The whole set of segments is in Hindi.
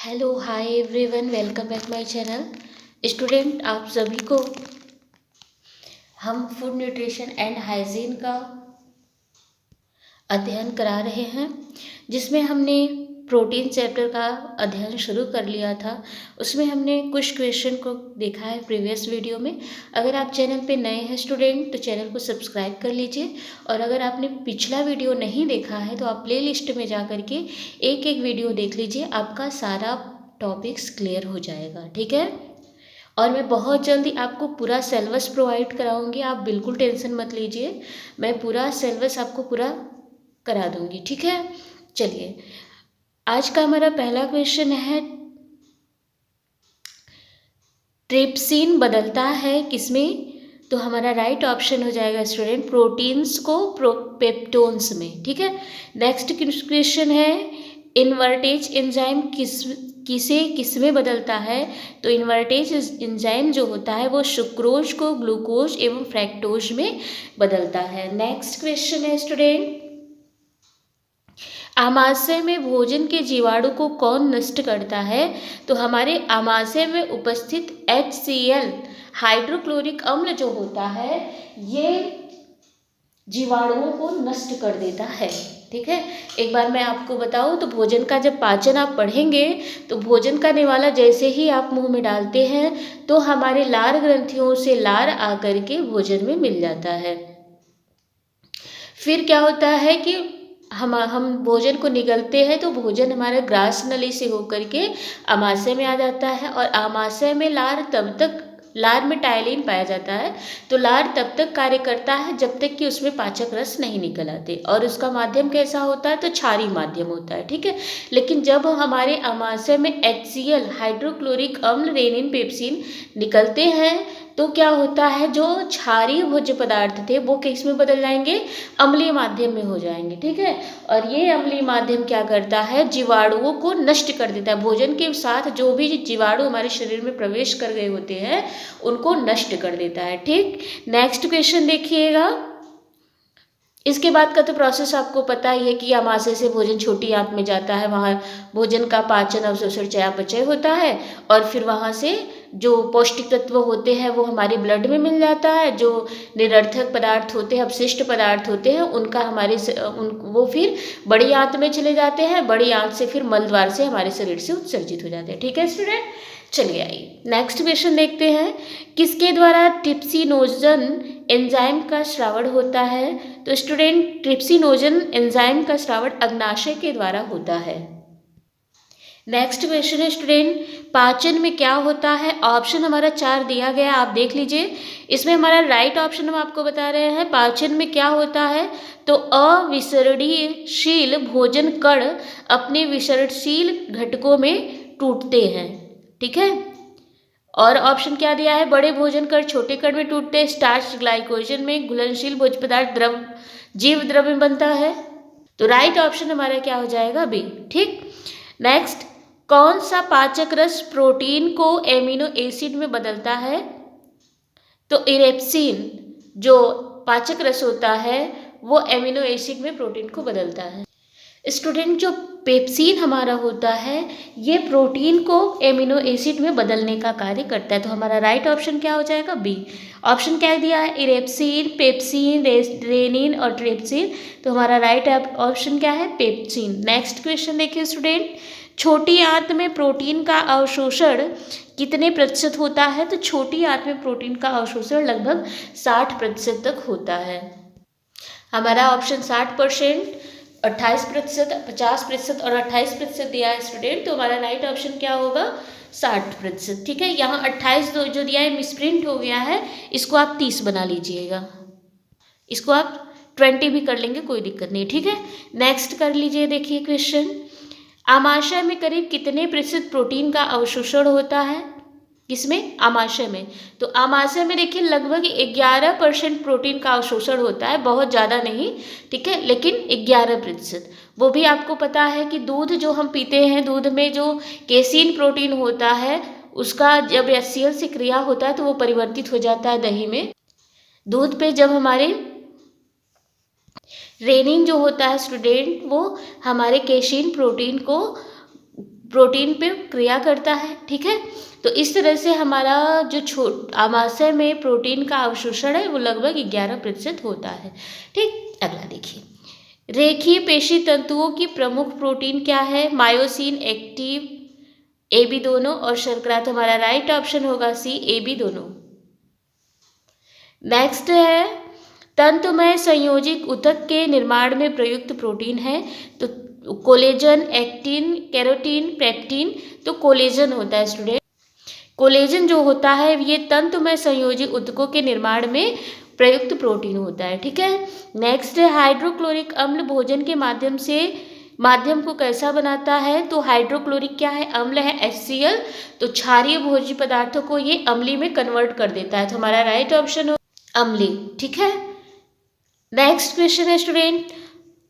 Hello hi everyone, welcome back my channel. Student, आप सभी को हम फूड न्यूट्रिशन एंड हाइजीन का अध्ययन करा रहे हैं, जिसमें हमने प्रोटीन चैप्टर का अध्ययन शुरू कर लिया था। उसमें हमने कुछ क्वेश्चन को देखा है प्रीवियस वीडियो में। अगर आप चैनल पे नए हैं स्टूडेंट तो चैनल को सब्सक्राइब कर लीजिए, और अगर आपने पिछला वीडियो नहीं देखा है तो आप प्लेलिस्ट में जा कर के एक एक वीडियो देख लीजिए, आपका सारा टॉपिक्स क्लियर हो जाएगा। ठीक है, और मैं बहुत जल्दी आपको पूरा सिलेबस प्रोवाइड कराऊंगी, आप बिल्कुल टेंशन मत लीजिए। मैं पूरा सिलेबस आपको पूरा करा दूंगी। ठीक है, चलिए आज का हमारा पहला क्वेश्चन है, ट्रिप्सिन बदलता है किसमें? तो हमारा राइट ऑप्शन हो जाएगा स्टूडेंट, प्रोटीन्स को पेप्टोन्स में। ठीक है, नेक्स्ट क्वेश्चन है, इन्वर्टेज एंजाइम किसमें बदलता है? तो इन्वर्टेज एंजाइम जो होता है वो सुक्रोज को ग्लूकोज एवं फ्रैक्टोज में बदलता है। नेक्स्ट क्वेश्चन है स्टूडेंट, आमाशय में भोजन के जीवाणु को कौन नष्ट करता है? तो हमारे आमाशय में उपस्थित HCl हाइड्रोक्लोरिक अम्ल जो होता है ये जीवाणुओं को नष्ट कर देता है। ठीक है, एक बार मैं आपको बताऊं तो भोजन का जब पाचन आप पढ़ेंगे तो भोजन का निवाला जैसे ही आप मुंह में डालते हैं तो हमारे लार ग्रंथियों से लार आकर के भोजन में मिल जाता है। फिर क्या होता है कि हम भोजन को निगलते हैं तो भोजन हमारे ग्रास नली से होकर के आमाशय में आ जाता है, और आमाशय में लार में टायलिन पाया जाता है। तो लार तब तक कार्य करता है जब तक कि उसमें पाचक रस नहीं निकल आते, और उसका माध्यम कैसा होता है? तो क्षारीय माध्यम होता है। ठीक है, लेकिन जब हमारे आमाशय में HCl हाइड्रोक्लोरिक अम्ल रेनिन पेप्सिन निकलते हैं तो क्या होता है, जो क्षारीय भोज्य पदार्थ थे वो किस में बदल जाएंगे? अम्लीय माध्यम में हो जाएंगे। ठीक है, और ये अम्लीय माध्यम क्या करता है? जीवाणुओं को नष्ट कर देता है। भोजन के साथ जो भी जीवाणु हमारे शरीर में प्रवेश कर गए होते हैं उनको नष्ट कर देता है। ठीक, नेक्स्ट क्वेश्चन देखिएगा। इसके बाद का तो प्रोसेस आपको पता ही है कि आमाशय से भोजन छोटी आंत में जाता है, वहाँ भोजन का पाचन अवशोषण चयापचय होता है, और फिर वहाँ से जो पौष्टिक तत्व होते हैं वो हमारे ब्लड में मिल जाता है। जो निरर्थक पदार्थ होते हैं, अपशिष्ट पदार्थ होते हैं, उनका वो फिर बड़ी आंत में चले जाते हैं। बड़ी आंत से फिर मल द्वार से हमारे शरीर से उत्सर्जित हो जाते हैं। ठीक है स्टूडेंट, चलिए आइए नेक्स्ट क्वेश्चन देखते हैं, किसके द्वारा ट्रिप्सिनोजन एंजाइम का स्रावण होता है? तो स्टूडेंट, ट्रिप्सिनोजन एंजाइम का स्रावण अग्नाशय के द्वारा होता है। नेक्स्ट क्वेश्चन है स्टूडेंट, पाचन में क्या होता है? ऑप्शन हमारा 4 दिया गया, आप देख लीजिए। इसमें हमारा राइट ऑप्शन हम आपको बता रहे हैं, पाचन में क्या होता है? तो अविसरणशील भोजन कण अपने विसरणशील घटकों में टूटते हैं। ठीक है, और ऑप्शन क्या दिया है? बड़े भोजन कण छोटे कण में टूटते हैं। स्टार्च ग्लाइकोजन में घुलनशील भोज्य पदार्थ जीव द्रव में बनता है। तो राइट ऑप्शन हमारा क्या हो जाएगा? बी। ठीक, नेक्स्ट, कौन सा पाचक रस प्रोटीन को एमिनो एसिड में बदलता है? तो इरेप्सिन जो पाचक रस होता है वो एमिनो एसिड में प्रोटीन को बदलता है। स्टूडेंट, जो पेप्सिन हमारा होता है ये प्रोटीन को एमिनो एसिड में बदलने का कार्य करता है। तो हमारा राइट ऑप्शन क्या हो जाएगा? बी। ऑप्शन क्या दिया है? इरेप्सिन, पेप्सिन, रेनिन और ट्रिप्सिन। तो हमारा राइट ऑप्शन क्या है? पेप्सिन। नेक्स्ट क्वेश्चन देखिए स्टूडेंट, छोटी आंत में प्रोटीन का अवशोषण कितने प्रतिशत होता है? तो छोटी आंत में प्रोटीन का अवशोषण लगभग 60% तक होता है। हमारा ऑप्शन 60%, 28%, 50% और 28% दिया है स्टूडेंट। तो हमारा राइट ऑप्शन क्या होगा? 60%। ठीक है, यहाँ 28 जो दिया है मिसप्रिंट हो गया है, इसको आप 30 बना लीजिएगा। इसको आप 20 भी कर लेंगे, कोई दिक्कत नहीं। ठीक है, नेक्स्ट कर लीजिए। देखिए क्वेश्चन, आमाशय में करीब कितने प्रतिशत प्रोटीन का अवशोषण होता है? किसमें? आमाशय में। तो आमाशय में देखिए लगभग 11% प्रोटीन का अवशोषण होता है, बहुत ज़्यादा नहीं। ठीक है, लेकिन 11%। वो भी आपको पता है कि दूध जो हम पीते हैं, दूध में जो केसीन प्रोटीन होता है उसका जब HCl से क्रिया होता है तो वो परिवर्तित हो जाता है दही में। दूध पे जब हमारे रेनिन जो होता है स्टूडेंट वो हमारे केसीन प्रोटीन को प्रोटीन पे क्रिया करता है। ठीक है, तो इस तरह से हमारा जो आमाशय में प्रोटीन का अवशोषण है वो लगभग 11% होता है। ठीक, अगला देखिए, रेखीय पेशी तंतुओं की प्रमुख प्रोटीन क्या है? मायोसिन, एक्टिव, ए बी दोनों और शर्करा। तो हमारा राइट ऑप्शन होगा सी, ए बी दोनों। नेक्स्ट है, तंतुमय संयोजित ऊतक के निर्माण में प्रयुक्त प्रोटीन है। तो कोलेजन, एक्टिन, केरोटीन, पेप्टिन। तो कोलेजन होता है स्टूडेंट। कोलेजन जो होता है ये तंतुमय संयोजी ऊतकों के निर्माण में प्रयुक्त प्रोटीन होता है। ठीक है, नेक्स्ट है, हाइड्रोक्लोरिक अम्ल भोजन के माध्यम को कैसा बनाता है? तो हाइड्रोक्लोरिक क्या है? अम्ल है, HCl। तो क्षारीय भोज्य पदार्थों को ये अम्लीय में कन्वर्ट कर देता है। तो हमारा राइट ऑप्शन हो अम्लीय। ठीक है, नेक्स्ट क्वेश्चन है स्टूडेंट,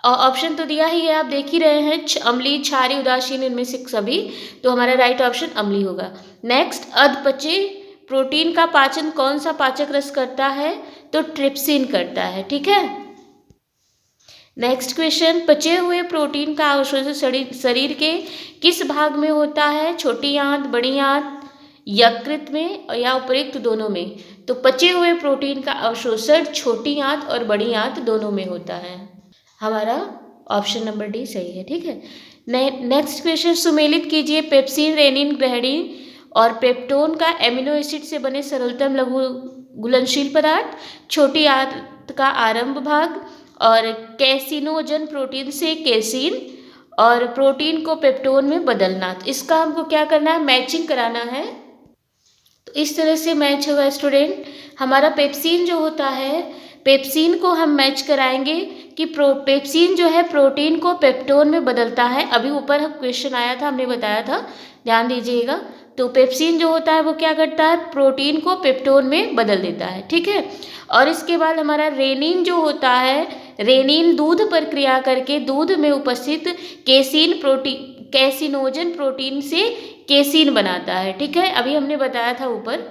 ऑप्शन तो दिया ही है, आप देख ही रहे हैं, अम्लीय, क्षारीय, उदासीन, इनमें से सभी। तो हमारा राइट ऑप्शन अम्लीय होगा। नेक्स्ट, अधपचे प्रोटीन का पाचन कौन सा पाचक रस करता है? तो ट्रिप्सिन करता है। ठीक है, नेक्स्ट क्वेश्चन, पचे हुए प्रोटीन का अवशोषण शरीर के किस भाग में होता है? छोटी आंत, बड़ी आंत, यकृत में या उपयुक्त दोनों में? तो पचे हुए प्रोटीन का अवशोषण छोटी आंत और बड़ी आंत दोनों में होता है। हमारा ऑप्शन नंबर डी सही है। ठीक है, नेक्स्ट क्वेश्चन, सुमेलित कीजिए पेप्सिन, रेनिन, ग्रहणीन और पेप्टोन का एमिनो एसिड से बने सरलतम लघु घुलनशील पदार्थ। छोटी आंत का आरंभ भाग और कैसिनोजन प्रोटीन से केसिन और प्रोटीन को पेप्टोन में बदलना। तो इसका हमको क्या करना है? मैचिंग कराना है। तो इस तरह से मैच होगा स्टूडेंट। हमारा पेप्सिन जो होता है, पेप्सिन को हम मैच कराएंगे कि पेप्सिन जो है प्रोटीन को पेप्टोन में बदलता है। अभी ऊपर क्वेश्चन आया था, हमने बताया था, ध्यान दीजिएगा। तो पेप्सिन जो होता है वो क्या करता है? प्रोटीन को पेप्टोन में बदल देता है। ठीक है, और इसके बाद हमारा रेनिन जो होता है, रेनिन दूध पर क्रिया करके दूध में उपस्थित कैसिनोजन प्रोटीन से केसिन बनाता है। ठीक है, अभी हमने बताया था ऊपर।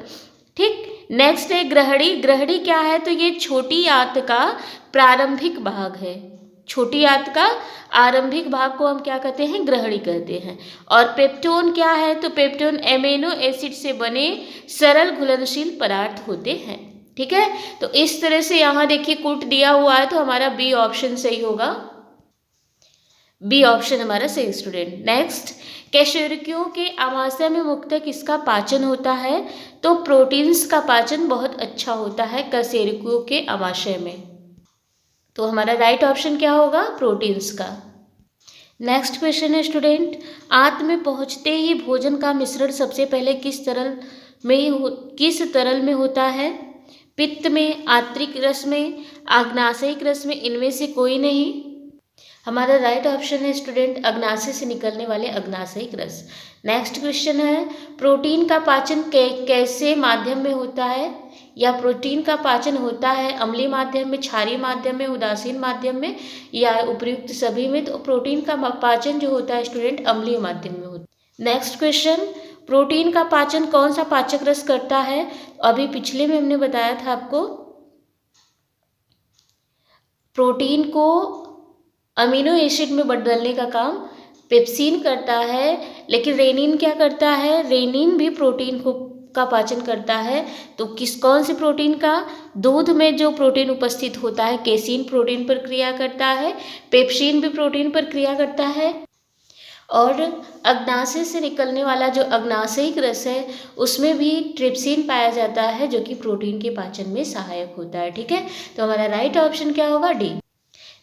ठीक, नेक्स्ट है ग्रहणी। ग्रहणी क्या है? तो ये छोटी आंत का प्रारंभिक भाग है। छोटी आंत का आरंभिक भाग को हम क्या कहते हैं? ग्रहणी कहते हैं। और पेप्टोन क्या है? तो पेप्टोन एमिनो एसिड से बने सरल घुलनशील पदार्थ होते हैं। ठीक है, तो इस तरह से यहाँ देखिए कूट दिया हुआ है, तो हमारा बी ऑप्शन सही होगा। बी ऑप्शन हमारा सही स्टूडेंट। नेक्स्ट, कशेरुकियों के आमाशय में मुख्यतः किसका पाचन होता है? तो प्रोटीन्स का पाचन बहुत अच्छा होता है कशेरुकियों के आमाशय में। तो हमारा राइट ऑप्शन क्या होगा? प्रोटीन्स का। नेक्स्ट क्वेश्चन है स्टूडेंट, आंत में पहुंचते ही भोजन का मिश्रण सबसे पहले किस तरल में होता है? पित्त में, आंतरिक रस में, आग्नाशयिक रस में, इनमें से कोई नहीं। हमारा राइट ऑप्शन है स्टूडेंट अग्नाशय से निकलने वाले आग्नाशयिक रस। नेक्स्ट क्वेश्चन है, प्रोटीन का पाचन कैसे माध्यम में होता है? या प्रोटीन का पाचन होता है अम्लीय माध्यम में, क्षारीय माध्यम में, उदासीन माध्यम में या उपयुक्त सभी में? तो प्रोटीन का पाचन जो होता है स्टूडेंट अम्लीय माध्यम में होता है। नेक्स्ट क्वेश्चन, प्रोटीन का पाचन कौन सा पाचक रस करता है? अभी पिछले में हमने बताया था आपको, प्रोटीन को अमीनो एसिड में बदलने का काम पेप्सिन करता है, लेकिन रेनिन क्या करता है? रेनिन भी प्रोटीन का पाचन करता है। तो कौन से प्रोटीन का? दूध में जो प्रोटीन उपस्थित होता है केसिन प्रोटीन पर क्रिया करता है, पेप्सिन भी प्रोटीन पर क्रिया करता है, और अग्नाशय से निकलने वाला जो अग्नाशयिक रस है उसमें भी ट्रिप्सिन पाया जाता है जो कि प्रोटीन के पाचन में सहायक होता है। ठीक है, तो हमारा राइट ऑप्शन क्या होगा? डी।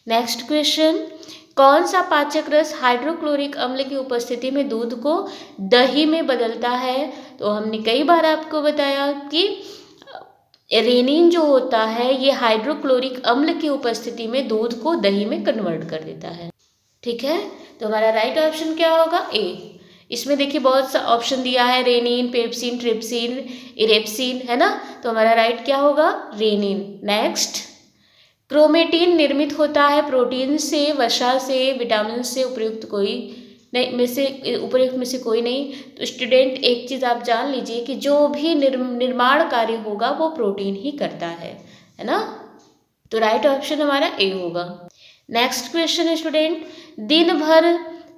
नेक्स्ट क्वेश्चन, कौन सा पाचक रस हाइड्रोक्लोरिक अम्ल की उपस्थिति में दूध को दही में बदलता है? तो हमने कई बार आपको बताया कि रेनिन जो होता है ये हाइड्रोक्लोरिक अम्ल की उपस्थिति में दूध को दही में कन्वर्ट कर देता है। ठीक है, तो हमारा राइट ऑप्शन क्या होगा? ए। इसमें देखिए बहुत सा ऑप्शन दिया है, रेनिन, पेप्सिन, ट्रिप्सिन, इरेप्सिन, है ना? तो हमारा राइट क्या होगा? रेनिन। नेक्स्ट, क्रोमेटिन निर्मित होता है प्रोटीन से, वसा से, विटामिन से, उपयुक्त में से कोई नहीं। तो स्टूडेंट एक चीज़ आप जान लीजिए कि जो भी निर्माण कार्य होगा वो प्रोटीन ही करता है ना? तो राइट ऑप्शन हमारा ए होगा। नेक्स्ट क्वेश्चन है स्टूडेंट, दिन भर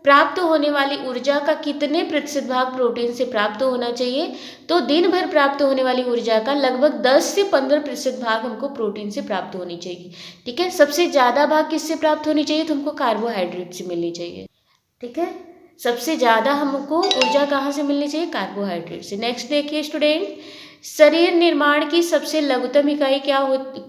प्राप्त होने वाली ऊर्जा का कितने प्रतिशत भाग प्रोटीन से प्राप्त होना चाहिए? तो दिन भर प्राप्त होने वाली ऊर्जा का लगभग 10 से 15% भाग हमको प्रोटीन से प्राप्त होनी चाहिए। ठीक है, सबसे ज़्यादा भाग किससे प्राप्त होनी चाहिए? तो हमको कार्बोहाइड्रेट से मिलनी चाहिए। ठीक है, सबसे ज़्यादा हमको ऊर्जा कहाँ से मिलनी चाहिए? कार्बोहाइड्रेट से। नेक्स्ट देखिए स्टूडेंट, शरीर निर्माण की सबसे लघुतम इकाई क्या होती?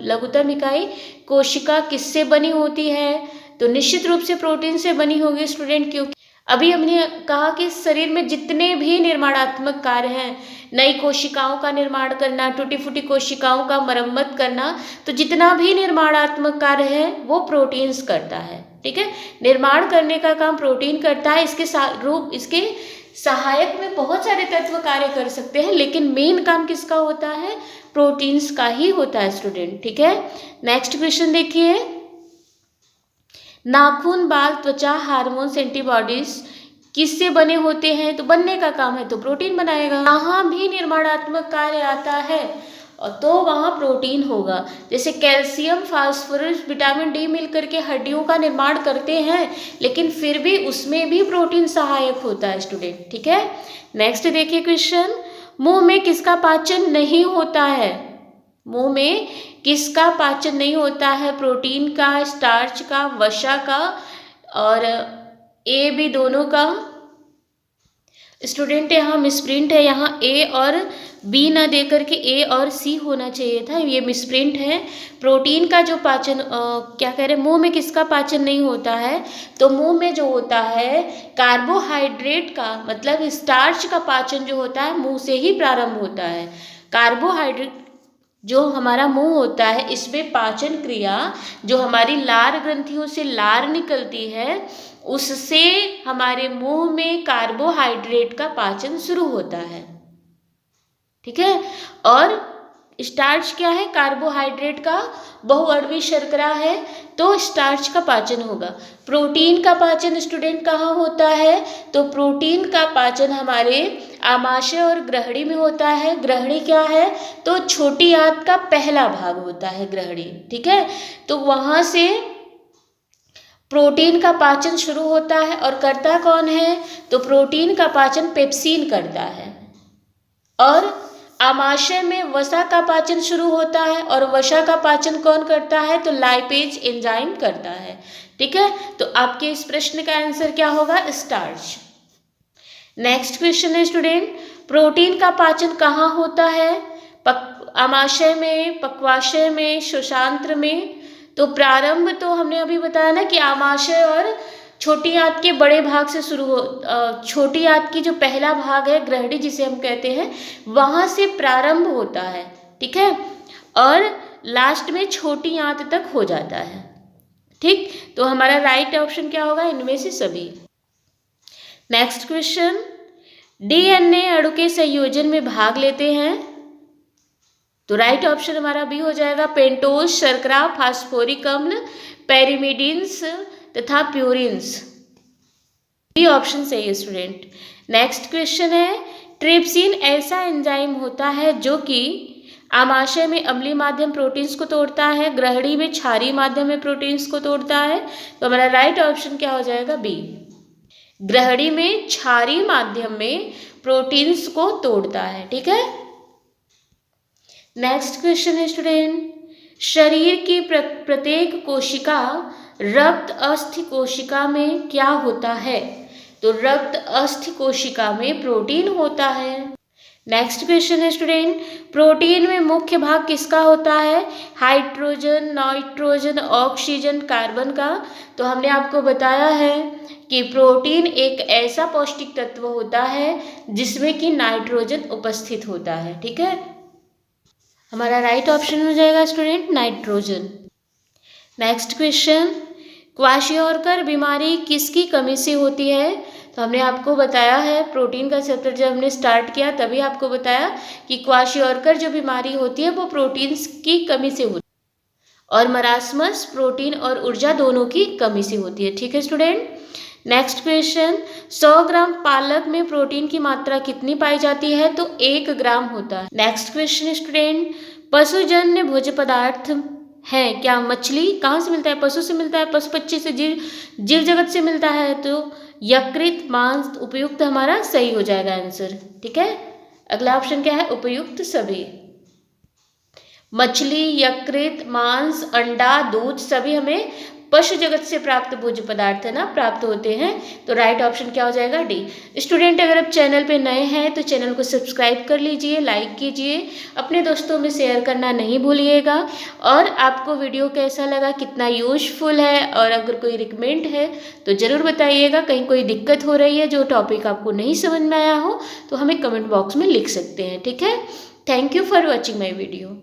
लघुतम इकाई कोशिका किससे बनी होती है? तो निश्चित रूप से प्रोटीन से बनी होगी स्टूडेंट, क्योंकि अभी हमने कहा कि शरीर में जितने भी निर्माणात्मक कार्य हैं, नई कोशिकाओं का निर्माण करना, टूटी फूटी कोशिकाओं का मरम्मत करना, तो जितना भी निर्माणात्मक कार्य है वो प्रोटीन्स करता है। ठीक है, निर्माण करने का काम प्रोटीन करता है। इसके सहायक में बहुत सारे तत्व कार्य कर सकते हैं, लेकिन मेन काम किसका होता है? प्रोटीन्स का ही होता है स्टूडेंट। ठीक है, नेक्स्ट क्वेश्चन देखिए, नाखून, बाल, त्वचा, हार्मोन्स, एंटीबॉडीज किससे बने होते हैं? तो बनने का काम है तो प्रोटीन बनाएगा। जहाँ भी निर्माणात्मक कार्य आता है तो वहाँ प्रोटीन होगा। जैसे कैल्शियम, फास्फोरस, विटामिन डी मिलकर के हड्डियों का निर्माण करते हैं, लेकिन फिर भी उसमें भी प्रोटीन सहायक होता है स्टूडेंट। ठीक है, नेक्स्ट देखिए क्वेश्चन, मुंह में किसका पाचन नहीं होता है? मुंह में किसका पाचन नहीं होता है? प्रोटीन का, स्टार्च का, वसा का और ए बी दोनों का। स्टूडेंट यहाँ मिसप्रिंट है, यहाँ ए और बी ना दे करके ए और सी होना चाहिए था, ये मिसप्रिंट है। प्रोटीन का जो पाचन क्या कह रहे हैं, मुंह में किसका पाचन नहीं होता है? तो मुंह में जो होता है कार्बोहाइड्रेट का, मतलब स्टार्च का पाचन जो होता है मुंह से ही प्रारंभ होता है। कार्बोहाइड्रेट जो हमारा मुंह होता है, इसमें पाचन क्रिया जो हमारी लार ग्रंथियों से लार निकलती है, उससे हमारे मुंह में कार्बोहाइड्रेट का पाचन शुरू होता है। ठीक है, और स्टार्च क्या है? कार्बोहाइड्रेट का बहुअणुवी शर्करा है, तो स्टार्च का पाचन होगा। प्रोटीन का पाचन स्टूडेंट कहाँ होता है? तो प्रोटीन का पाचन हमारे आमाशय और ग्रहणी में होता है। ग्रहणी क्या है? तो छोटी आंत का पहला भाग होता है ग्रहणी। ठीक है, तो वहाँ से प्रोटीन का पाचन शुरू होता है, और करता कौन है? तो प्रोटीन का पाचन पेप्सिन करता है। और आमाशय में वसा का पाचन शुरू होता है, और वसा का पाचन कौन करता है? तो लाइपेज एंजाइम करता है। ठीक है, तो आपके इस प्रश्न का आंसर क्या होगा? स्टार्च। नेक्स्ट क्वेश्चन है स्टूडेंट, प्रोटीन का पाचन कहाँ होता है? आमाशय में, पक्वाशय में, श्वसांत्र में। तो प्रारंभ तो हमने अभी बताया ना कि आमाशय और छोटी आंत के बड़े भाग से शुरू हो, छोटी आंत की जो पहला भाग है ग्रहणी जिसे हम कहते हैं, वहाँ से प्रारंभ होता है। ठीक है, और लास्ट में छोटी आंत तक हो जाता है। ठीक, तो हमारा राइट ऑप्शन क्या होगा? इनमें से सभी। नेक्स्ट क्वेश्चन, डीएनए अणु के संयोजन में भाग लेते हैं, तो राइट ऑप्शन हमारा बी हो जाएगा। पेंटोज, शर्करा, फास्फोरिक अम्ल, पेरिमिडिन्स तथा प्यूरिन्स। बी ऑप्शन सही है स्टूडेंट। नेक्स्ट क्वेश्चन है, ट्रिप्सिन ऐसा एंजाइम होता है जो कि आमाशय में अम्लीय माध्यम प्रोटीन्स को तोड़ता है, ग्रहणी में क्षारीय माध्यम में प्रोटीन्स को तोड़ता है, तो हमारा राइट ऑप्शन क्या हो जाएगा? बी। ग्रहणी में क्षारीय माध्यम में प्रोटीन्स को तोड़ता है। ठीक है, नेक्स्ट क्वेश्चन है स्टूडेंट, शरीर की प्रत्येक कोशिका रक्त अस्थि कोशिका में क्या होता है? तो रक्त अस्थि कोशिका में प्रोटीन होता है। नेक्स्ट क्वेश्चन है स्टूडेंट, प्रोटीन में मुख्य भाग किसका होता है? हाइड्रोजन, नाइट्रोजन, ऑक्सीजन, कार्बन का। तो हमने आपको बताया है कि प्रोटीन एक ऐसा पौष्टिक तत्व होता है जिसमें कि नाइट्रोजन उपस्थित होता है। ठीक है, हमारा राइट ऑप्शन हो जाएगा student nitrogen. Next question, kwashiorkor बीमारी किसकी कमी से होती है? तो हमने आपको बताया है, प्रोटीन का चैप्टर जब हमने स्टार्ट किया तभी आपको बताया कि क्वाशियोरकर जो बीमारी होती है वो प्रोटीन्स की कमी से होती है, और मरासमस प्रोटीन और ऊर्जा दोनों की कमी से होती है। ठीक है स्टूडेंट, नेक्स्ट क्वेश्चन, 100 ग्राम पालक में प्रोटीन की मात्रा कितनी पाई जाती है? तो 1 ग्राम होता है। नेक्स्ट क्वेश्चन स्टूडेंट, पशुजन्य भोज्य पदार्थ हैं क्या? मछली कहाँ से मिलता है? पशु से मिलता है, पशु पक्षी से, जीव जगत से मिलता है। तो यकृत मांस उपयुक्त हमारा सही हो जाएगा आंसर। ठीक है, अगला ऑप्शन क्या है? उपयुक्त सभी। मछली, यकृत, मांस, अंडा, दूध सभी हमें पशु जगत से प्राप्त भोज्य पदार्थ है ना, प्राप्त होते हैं। तो राइट ऑप्शन क्या हो जाएगा? डी। स्टूडेंट, अगर आप चैनल पे नए हैं तो चैनल को सब्सक्राइब कर लीजिए, लाइक कीजिए, अपने दोस्तों में शेयर करना नहीं भूलिएगा। और आपको वीडियो कैसा लगा, कितना यूजफुल है, और अगर कोई रिकमेंड है तो ज़रूर बताइएगा। कहीं कोई दिक्कत हो रही है, जो टॉपिक आपको नहीं समझ में आया हो, तो हमें कमेंट बॉक्स में लिख सकते हैं। ठीक है, thank you for watching my video.